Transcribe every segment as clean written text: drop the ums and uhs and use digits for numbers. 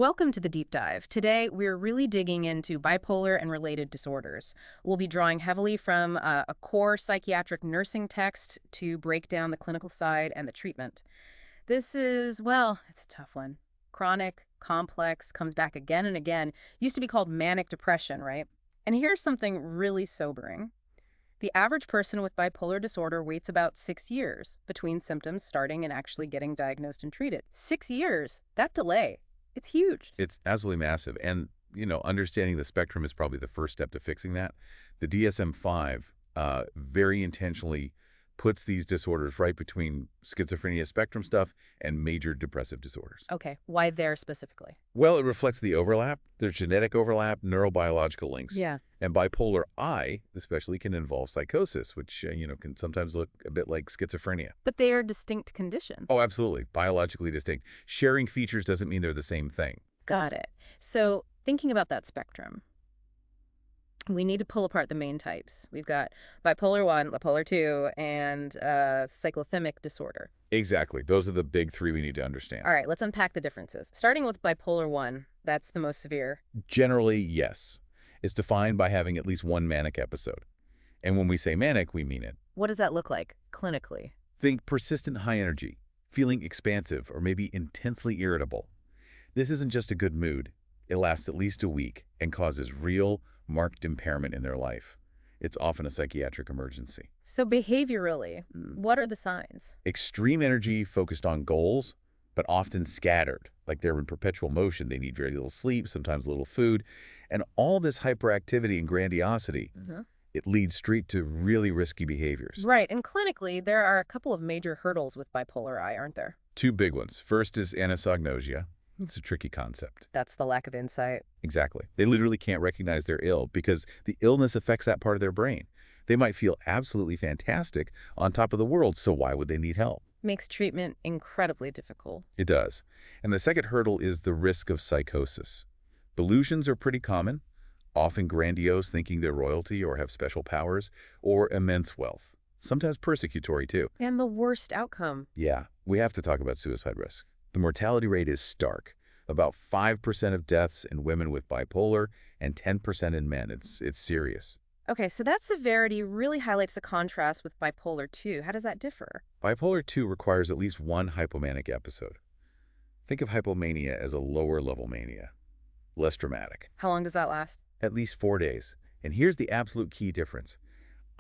Welcome to the deep dive. Today, we're really digging into bipolar and related disorders. We'll be drawing heavily from a core psychiatric nursing text to break down the clinical side and the treatment. This is, well, it's a tough one. Chronic, complex, comes back again and again. Used to be called manic depression, right? And here's something really sobering. The average person with bipolar disorder waits about 6 years between symptoms starting and actually getting diagnosed and treated. 6 years, that delay. It's huge. It's absolutely massive. And, understanding the spectrum is probably the first step to fixing that. The DSM-5 very intentionally puts these disorders right between schizophrenia spectrum stuff and major depressive disorders. Okay, why there specifically? Well, it reflects the overlap. There's genetic overlap, neurobiological links. Yeah. And bipolar I especially can involve psychosis, which, can sometimes look a bit like schizophrenia. But they are distinct conditions. Oh, absolutely. Biologically distinct. Sharing features doesn't mean they're the same thing. Got it. So thinking about that spectrum, we need to pull apart the main types. We've got bipolar I, bipolar II, and cyclothymic disorder. Exactly. Those are the big three we need to understand. All right, let's unpack the differences. Starting with bipolar I, that's the most severe. Generally, yes. It's defined by having at least one manic episode. And when we say manic, we mean it. What does that look like clinically? Think persistent high energy, feeling expansive, or maybe intensely irritable. This isn't just a good mood. It lasts at least a week and causes real, marked impairment in their life. It's often a psychiatric emergency. So behaviorally, what are the signs? Extreme energy focused on goals, but often scattered. Like they're in perpetual motion. They need very little sleep, sometimes little food. And all this hyperactivity and grandiosity, it leads straight to really risky behaviors. Right, and clinically, there are a couple of major hurdles with bipolar I, aren't there? Two big ones. First is anosognosia. It's a tricky concept. That's the lack of insight. Exactly. They literally can't recognize they're ill because the illness affects that part of their brain. They might feel absolutely fantastic on top of the world, so why would they need help? Makes treatment incredibly difficult. It does. And the second hurdle is the risk of psychosis. Delusions are pretty common, often grandiose, thinking they're royalty or have special powers, or immense wealth. Sometimes persecutory, too. And the worst outcome. Yeah, we have to talk about suicide risk. The mortality rate is stark. About 5% of deaths in women with bipolar and 10% in men. It's serious. Okay, so that severity really highlights the contrast with bipolar II. How does that differ? Bipolar II requires at least one hypomanic episode. Think of hypomania as a lower-level mania. Less dramatic. How long does that last? At least 4 days. And here's the absolute key difference.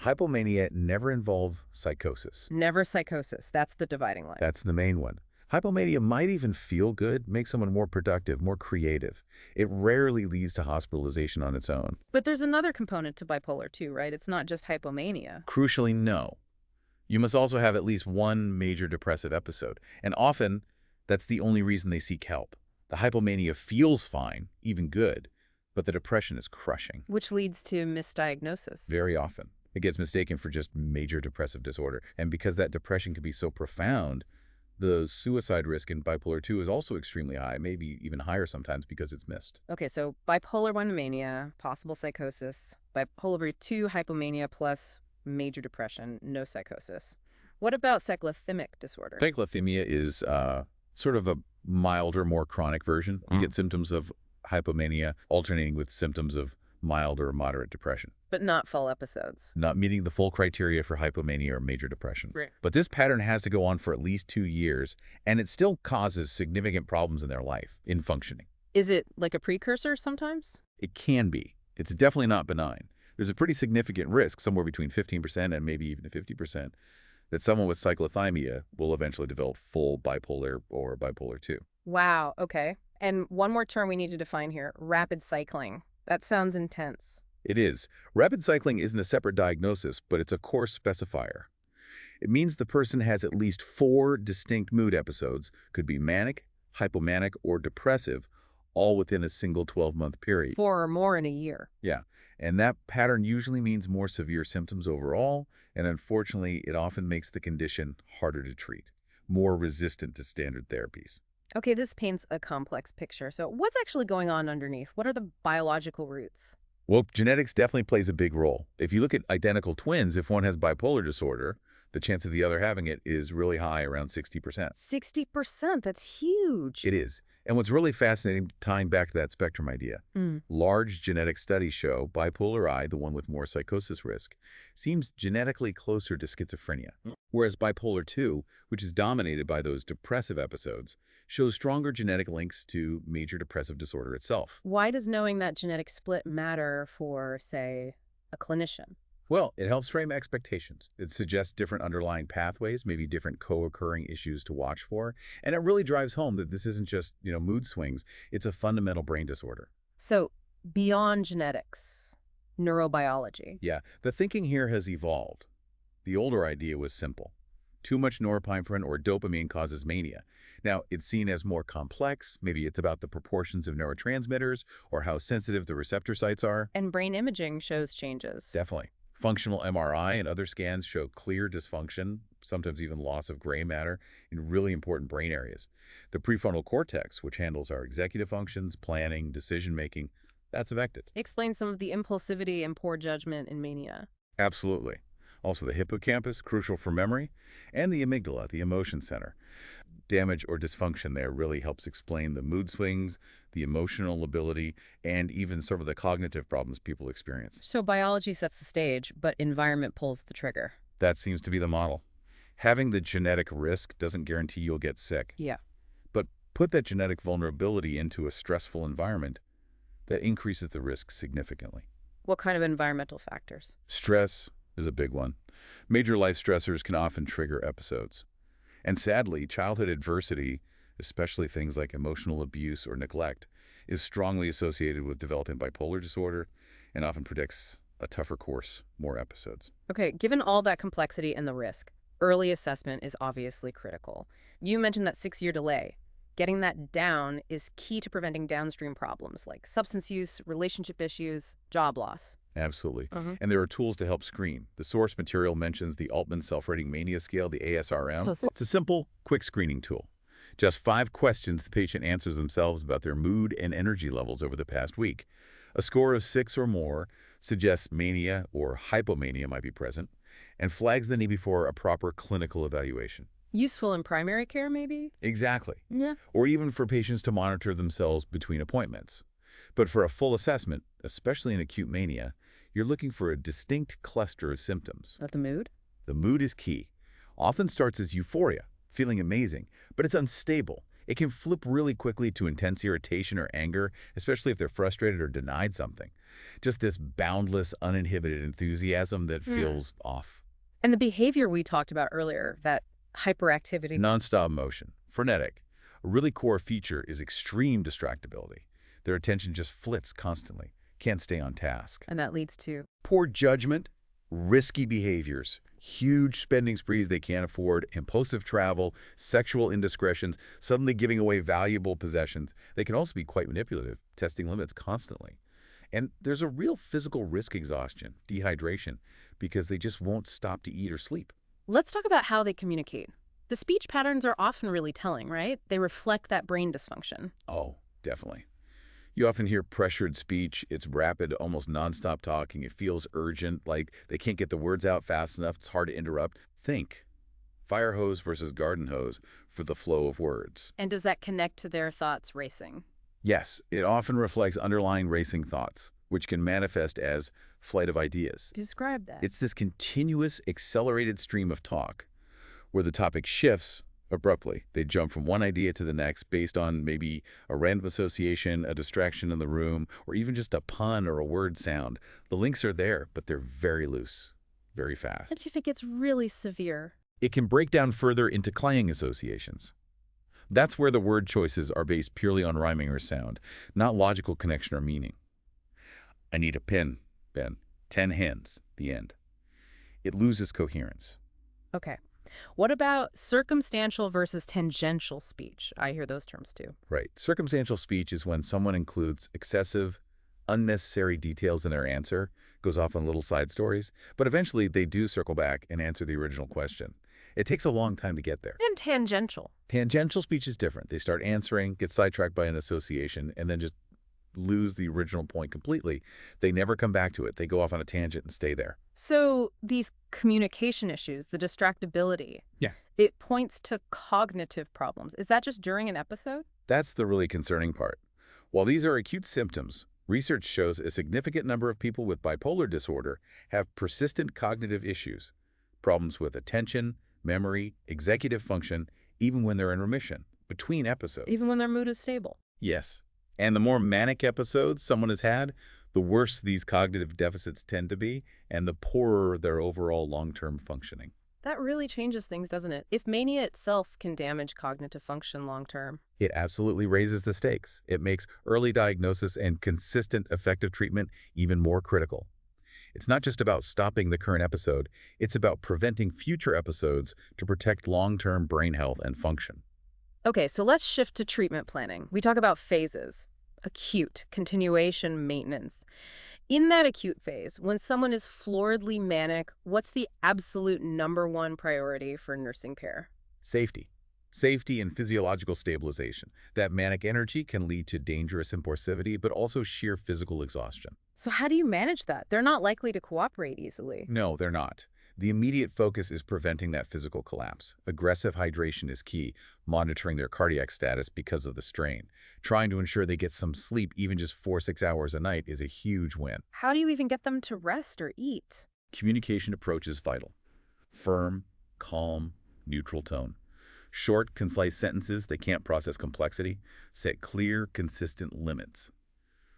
Hypomania never involves psychosis. Never psychosis. That's the dividing line. That's the main one. Hypomania might even feel good, make someone more productive, more creative. It rarely leads to hospitalization on its own. But there's another component to bipolar II, right? It's not just hypomania. Crucially, no. You must also have at least one major depressive episode. And often, that's the only reason they seek help. The hypomania feels fine, even good, but the depression is crushing. Which leads to misdiagnosis. Very often. It gets mistaken for just major depressive disorder. And because that depression can be so profound, the suicide risk in bipolar II is also extremely high, maybe even higher sometimes because it's missed. Okay, so bipolar I mania, possible psychosis, bipolar II hypomania plus major depression, no psychosis. What about cyclothymic disorder? Cyclothymia is sort of a milder, more chronic version. You get symptoms of hypomania alternating with symptoms of mild or moderate depression. But not full episodes. Not meeting the full criteria for hypomania or major depression. Right. But this pattern has to go on for at least 2 years, and it still causes significant problems in their life, in functioning. Is it like a precursor sometimes? It can be. It's definitely not benign. There's a pretty significant risk, somewhere between 15% and maybe even 50%, that someone with cyclothymia will eventually develop full bipolar or bipolar II. Wow, okay. And one more term we need to define here, rapid cycling. That sounds intense. It is. Rapid cycling isn't a separate diagnosis, but it's a course specifier. It means the person has at least 4 distinct mood episodes, could be manic, hypomanic, or depressive, all within a single 12-month period. 4 or more in a year. Yeah, and that pattern usually means more severe symptoms overall, and unfortunately, it often makes the condition harder to treat, more resistant to standard therapies. Okay, this paints a complex picture. So what's actually going on underneath? What are the biological roots? Well, genetics definitely plays a big role. If you look at identical twins, if one has bipolar disorder, The chance of the other having it is really high, around 60%. 60%, that's huge. It is. And what's really fascinating, tying back to that spectrum idea, large genetic studies show Bipolar I, the one with more psychosis risk, seems genetically closer to schizophrenia. Whereas Bipolar II, which is dominated by those depressive episodes, shows stronger genetic links to major depressive disorder itself. Why does knowing that genetic split matter for, say, a clinician? Well, it helps frame expectations. It suggests different underlying pathways, maybe different co-occurring issues to watch for. And it really drives home that this isn't just, mood swings. It's a fundamental brain disorder. So, beyond genetics, neurobiology. Yeah, the thinking here has evolved. The older idea was simple. Too much norepinephrine or dopamine causes mania. Now, it's seen as more complex. Maybe it's about the proportions of neurotransmitters or how sensitive the receptor sites are. And brain imaging shows changes. Definitely. Functional MRI and other scans show clear dysfunction, sometimes even loss of gray matter, in really important brain areas. The prefrontal cortex, which handles our executive functions, planning, decision-making, that's affected. Explain some of the impulsivity and poor judgment in mania. Absolutely. Also the hippocampus, crucial for memory, and the amygdala, the emotion center. Damage or dysfunction there really helps explain the mood swings, the emotional ability, and even sort of the cognitive problems people experience. So biology sets the stage, but environment pulls the trigger. That seems to be the model. Having the genetic risk doesn't guarantee you'll get sick. Yeah. But put that genetic vulnerability into a stressful environment, that increases the risk significantly. What kind of environmental factors? Stress is a big one. Major life stressors can often trigger episodes. And sadly, childhood adversity, especially things like emotional abuse or neglect, is strongly associated with developing bipolar disorder and often predicts a tougher course, more episodes. Okay, given all that complexity and the risk, early assessment is obviously critical. You mentioned that 6-year delay. Getting that down is key to preventing downstream problems like substance use, relationship issues, job loss. Absolutely. And there are tools to help screen. The source material mentions the Altman Self-Rating Mania Scale, the ASRM. It's a simple, quick screening tool. Just 5 questions the patient answers themselves about their mood and energy levels over the past week. A score of 6 or more suggests mania or hypomania might be present and flags the need for a proper clinical evaluation. Useful in primary care, maybe? Exactly. Yeah. Or even for patients to monitor themselves between appointments. But for a full assessment, especially in acute mania, you're looking for a distinct cluster of symptoms. Of the mood? The mood is key. Often starts as euphoria, feeling amazing, but it's unstable. It can flip really quickly to intense irritation or anger, especially if they're frustrated or denied something. Just this boundless, uninhibited enthusiasm that feels off. And the behavior we talked about earlier, that hyperactivity. Non-stop motion, frenetic. A really core feature is extreme distractibility. Their attention just flits constantly, can't stay on task. And that leads to Poor judgment, risky behaviors, huge spending sprees they can't afford, impulsive travel, sexual indiscretions, suddenly giving away valuable possessions. They can also be quite manipulative, testing limits constantly. And there's a real physical risk exhaustion, dehydration, because they just won't stop to eat or sleep. Let's talk about how they communicate. The speech patterns are often really telling, right? They reflect that brain dysfunction. Oh, definitely. You often hear pressured speech. It's rapid, almost nonstop talking. It feels urgent, like they can't get the words out fast enough. It's hard to interrupt. Think fire hose versus garden hose for the flow of words. And does that connect to their thoughts racing? Yes, it often reflects underlying racing thoughts, which can manifest as flight of ideas. Describe that. It's this continuous, accelerated stream of talk where the topic shifts abruptly. They jump from one idea to the next based on maybe a random association, a distraction in the room, or even just a pun or a word sound. The links are there, but they're very loose, very fast. Let's see if it gets really severe. It can break down further into clanging associations. That's where the word choices are based purely on rhyming or sound, not logical connection or meaning. I need a pen, Ben. 10 hens, the end. It loses coherence. Okay. What about circumstantial versus tangential speech? I hear those terms too. Right. Circumstantial speech is when someone includes excessive, unnecessary details in their answer, goes off on little side stories, but eventually they do circle back and answer the original question. It takes a long time to get there. And tangential. Tangential speech is different. They start answering, get sidetracked by an association, and then just lose the original point completely. They never come back to it. They go off on a tangent and stay there. So these communication issues, the distractibility, Yeah. it points to cognitive problems. Is that just during an episode? That's the really concerning part. While these are acute symptoms, research shows a significant number of people with bipolar disorder have persistent cognitive issues, problems with attention, memory, executive function, even when they're in remission, between episodes. Even when their mood is stable? Yes. And the more manic episodes someone has had, the worse these cognitive deficits tend to be, and the poorer their overall long-term functioning. That really changes things, doesn't it? If mania itself can damage cognitive function long term. It absolutely raises the stakes. It makes early diagnosis and consistent effective treatment even more critical. It's not just about stopping the current episode, it's about preventing future episodes to protect long-term brain health and function. Okay, so let's shift to treatment planning. We talk about phases: acute, continuation, maintenance. In that acute phase, when someone is floridly manic, what's the absolute #1 priority for nursing care? Safety. Safety and physiological stabilization. That manic energy can lead to dangerous impulsivity, but also sheer physical exhaustion. So how do you manage that? They're not likely to cooperate easily. No, they're not. The immediate focus is preventing that physical collapse. Aggressive hydration is key, monitoring their cardiac status because of the strain. Trying to ensure they get some sleep, even just 4-6 hours a night, is a huge win. How do you even get them to rest or eat? Communication approach is vital. Firm, calm, neutral tone. Short, concise sentences, they can't process complexity. Set clear, consistent limits.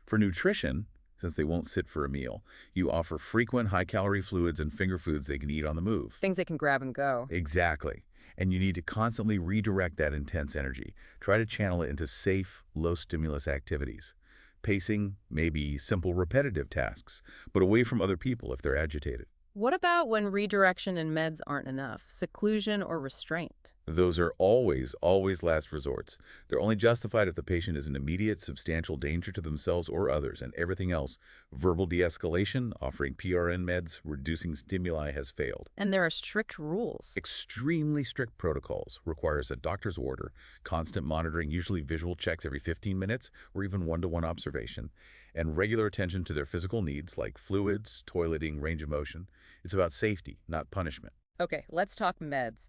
For nutrition, since they won't sit for a meal, you offer frequent high-calorie fluids and finger foods they can eat on the move. Things they can grab and go. Exactly. And you need to constantly redirect that intense energy. Try to channel it into safe, low-stimulus activities. Pacing may be simple, repetitive tasks, but away from other people if they're agitated. What about when redirection and meds aren't enough? Seclusion or restraint? Those are always last resorts. They're only justified if the patient is in immediate, substantial danger to themselves or others, and everything else, verbal de-escalation, offering PRN meds, reducing stimuli, has failed. And there are strict rules. Extremely strict protocols, requires a doctor's order, constant monitoring, usually visual checks every 15 minutes, or even one-to-one observation, and regular attention to their physical needs like fluids, toileting, range of motion. It's about safety, not punishment. Okay, let's talk meds.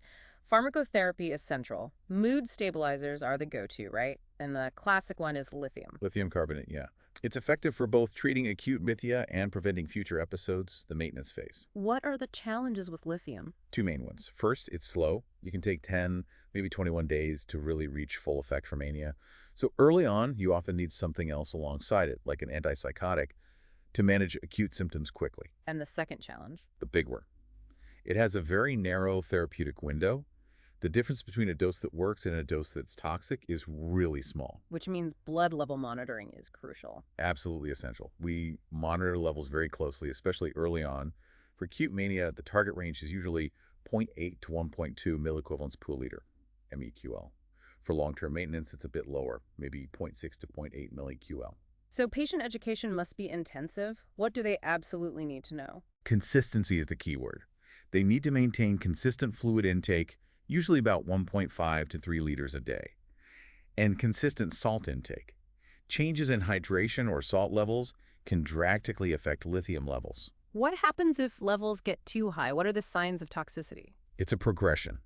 Pharmacotherapy is central. Mood stabilizers are the go-to, right? And the classic one is lithium. Lithium carbonate, yeah. It's effective for both treating acute mania and preventing future episodes, the maintenance phase. What are the challenges with lithium? Two main ones. First, it's slow. You can take 10, maybe 21 days to really reach full effect for mania. So early on, you often need something else alongside it, like an antipsychotic, to manage acute symptoms quickly. And the second challenge? The big one. It has a very narrow therapeutic window. The difference between a dose that works and a dose that's toxic is really small. Which means blood level monitoring is crucial. Absolutely essential. We monitor levels very closely, especially early on. For acute mania, the target range is usually 0.8 to 1.2 milliequivalents per liter, MEQL. For long-term maintenance, it's a bit lower, maybe 0.6 to 0.8 milliQL. So patient education must be intensive. What do they absolutely need to know? Consistency is the key word. They need to maintain consistent fluid intake, usually about 1.5 to 3 liters a day, and consistent salt intake. Changes in hydration or salt levels can drastically affect lithium levels. What happens if levels get too high? What are the signs of toxicity? It's a progression.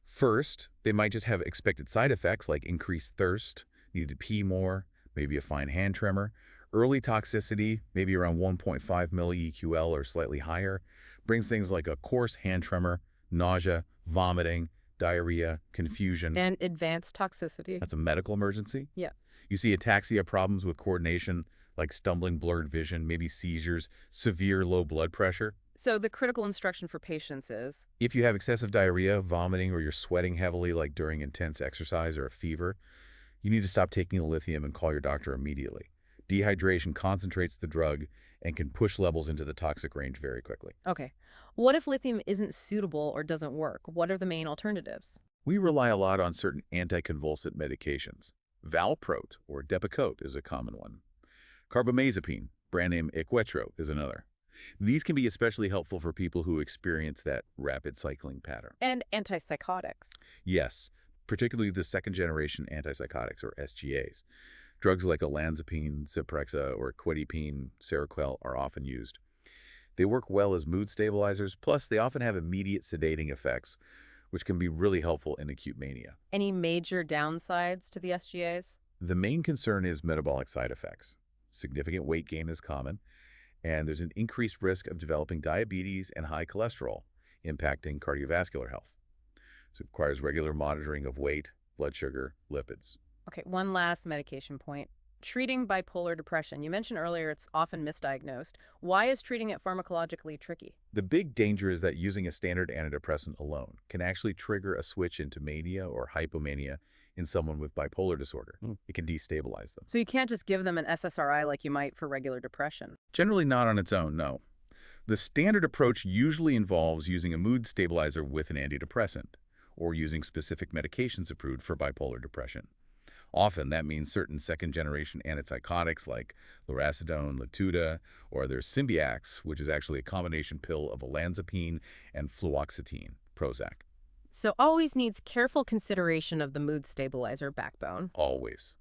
First, they might just have expected side effects like increased thirst, need to pee more, maybe a fine hand tremor. Early toxicity, maybe around 1.5 millieQL or slightly higher, brings things like a coarse hand tremor, nausea, vomiting, diarrhea, confusion. And advanced toxicity? That's a medical emergency. Yeah. You see ataxia problems with coordination, like stumbling, blurred vision, maybe seizures, severe low blood pressure. So the critical instruction for patients is? If you have excessive diarrhea, vomiting, or you're sweating heavily like during intense exercise or a fever, you need to stop taking the lithium and call your doctor immediately. Dehydration concentrates the drug and can push levels into the toxic range very quickly. Okay. What if lithium isn't suitable or doesn't work? What are the main alternatives? We rely a lot on certain anticonvulsant medications. Valproate or Depakote is a common one. Carbamazepine, brand name Equetro, is another. These can be especially helpful for people who experience that rapid cycling pattern. And antipsychotics. Yes, particularly the second-generation antipsychotics or SGAs. Drugs like olanzapine, Zyprexa, or quetiapine, Seroquel are often used. They work well as mood stabilizers, plus they often have immediate sedating effects, which can be really helpful in acute mania. Any major downsides to the SGAs? The main concern is metabolic side effects. Significant weight gain is common, and there's an increased risk of developing diabetes and high cholesterol, impacting cardiovascular health. So it requires regular monitoring of weight, blood sugar, lipids. Okay, one last medication point. Treating bipolar depression. You mentioned earlier it's often misdiagnosed. Why is treating it pharmacologically tricky? The big danger is that using a standard antidepressant alone can actually trigger a switch into mania or hypomania in someone with bipolar disorder. It can destabilize them. So you can't just give them an SSRI like you might for regular depression. Generally not on its own, no. The standard approach usually involves using a mood stabilizer with an antidepressant, or using specific medications approved for bipolar depression. Often that means certain second-generation antipsychotics like lurasidone, Latuda, or there's Symbiax, which is actually a combination pill of olanzapine and fluoxetine, Prozac. So always needs careful consideration of the mood stabilizer backbone. Always.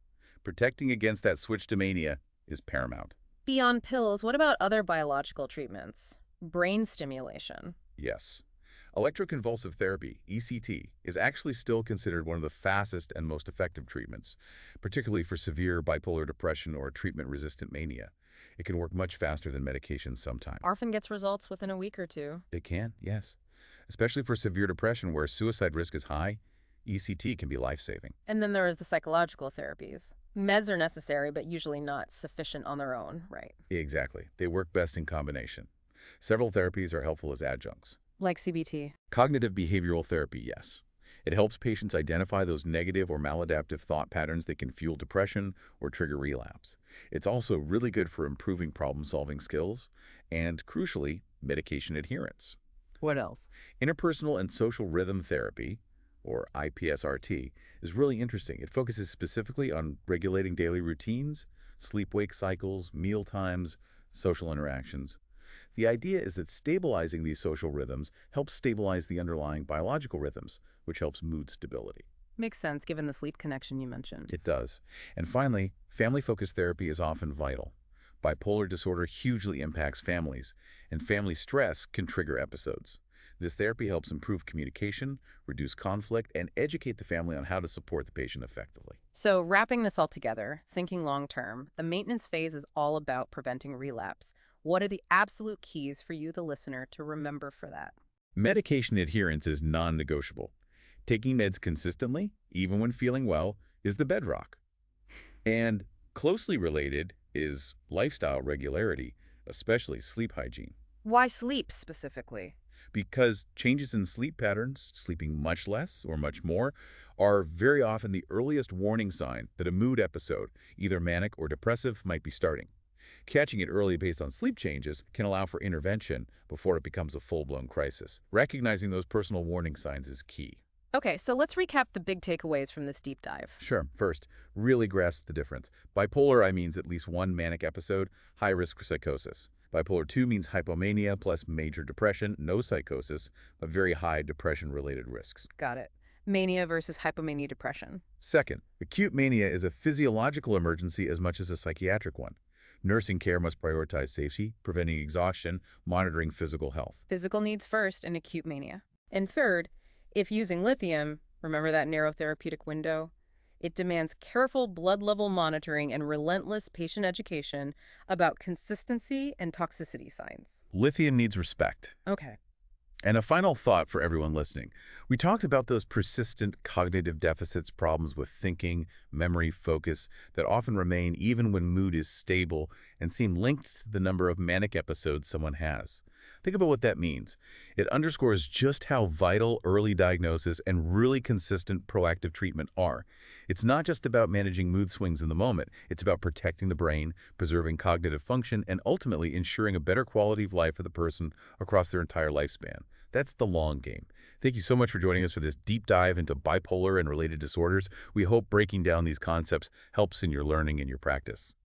Protecting against that switch to mania is paramount. Beyond pills, what about other biological treatments? Brain stimulation. Yes. Electroconvulsive therapy, ECT, is actually still considered one of the fastest and most effective treatments, particularly for severe bipolar depression or treatment-resistant mania. It can work much faster than medications sometimes. Often gets results within a week or two. It can, yes. Especially for severe depression where suicide risk is high, ECT can be life-saving. And then there is the psychological therapies. Meds are necessary, but usually not sufficient on their own, right? Exactly. They work best in combination. Several therapies are helpful as adjuncts. Like CBT. Cognitive behavioral therapy, yes. It helps patients identify those negative or maladaptive thought patterns that can fuel depression or trigger relapse. It's also really good for improving problem-solving skills and, crucially, medication adherence. What else? Interpersonal and social rhythm therapy, or IPSRT, is really interesting. It focuses specifically on regulating daily routines, sleep-wake cycles, meal times, social interactions. The idea is that stabilizing these social rhythms helps stabilize the underlying biological rhythms, which helps mood stability. Makes sense given the sleep connection you mentioned. It does. And finally, family-focused therapy is often vital. Bipolar disorder hugely impacts families, and family stress can trigger episodes. This therapy helps improve communication, reduce conflict, and educate the family on how to support the patient effectively. So wrapping this all together, thinking long-term, the maintenance phase is all about preventing relapse. What are the absolute keys for you, the listener, to remember for that? Medication adherence is non-negotiable. Taking meds consistently, even when feeling well, is the bedrock. And closely related is lifestyle regularity, especially sleep hygiene. Why sleep specifically? Because changes in sleep patterns, sleeping much less or much more, are very often the earliest warning sign that a mood episode, either manic or depressive, might be starting. Catching it early based on sleep changes can allow for intervention before it becomes a full-blown crisis. Recognizing those personal warning signs is key. Okay, so let's recap the big takeaways from this deep dive. Sure. First, really grasp the difference. Bipolar I means at least one manic episode, high risk for psychosis. Bipolar II means hypomania plus major depression, no psychosis, but very high depression-related risks. Got it. Mania versus hypomania depression. Second, acute mania is a physiological emergency as much as a psychiatric one. Nursing care must prioritize safety, preventing exhaustion, monitoring physical health. Physical needs first in acute mania. And third, if using lithium, remember that narrow therapeutic window? It demands careful blood level monitoring and relentless patient education about consistency and toxicity signs. Lithium needs respect. Okay. And a final thought for everyone listening. We talked about those persistent cognitive deficits, problems with thinking, memory, focus, that often remain even when mood is stable and seem linked to the number of manic episodes someone has. Think about what that means. It underscores just how vital early diagnosis and really consistent proactive treatment are. It's not just about managing mood swings in the moment. It's about protecting the brain, preserving cognitive function, and ultimately ensuring a better quality of life for the person across their entire lifespan. That's the long game. Thank you so much for joining us for this deep dive into bipolar and related disorders. We hope breaking down these concepts helps in your learning and your practice.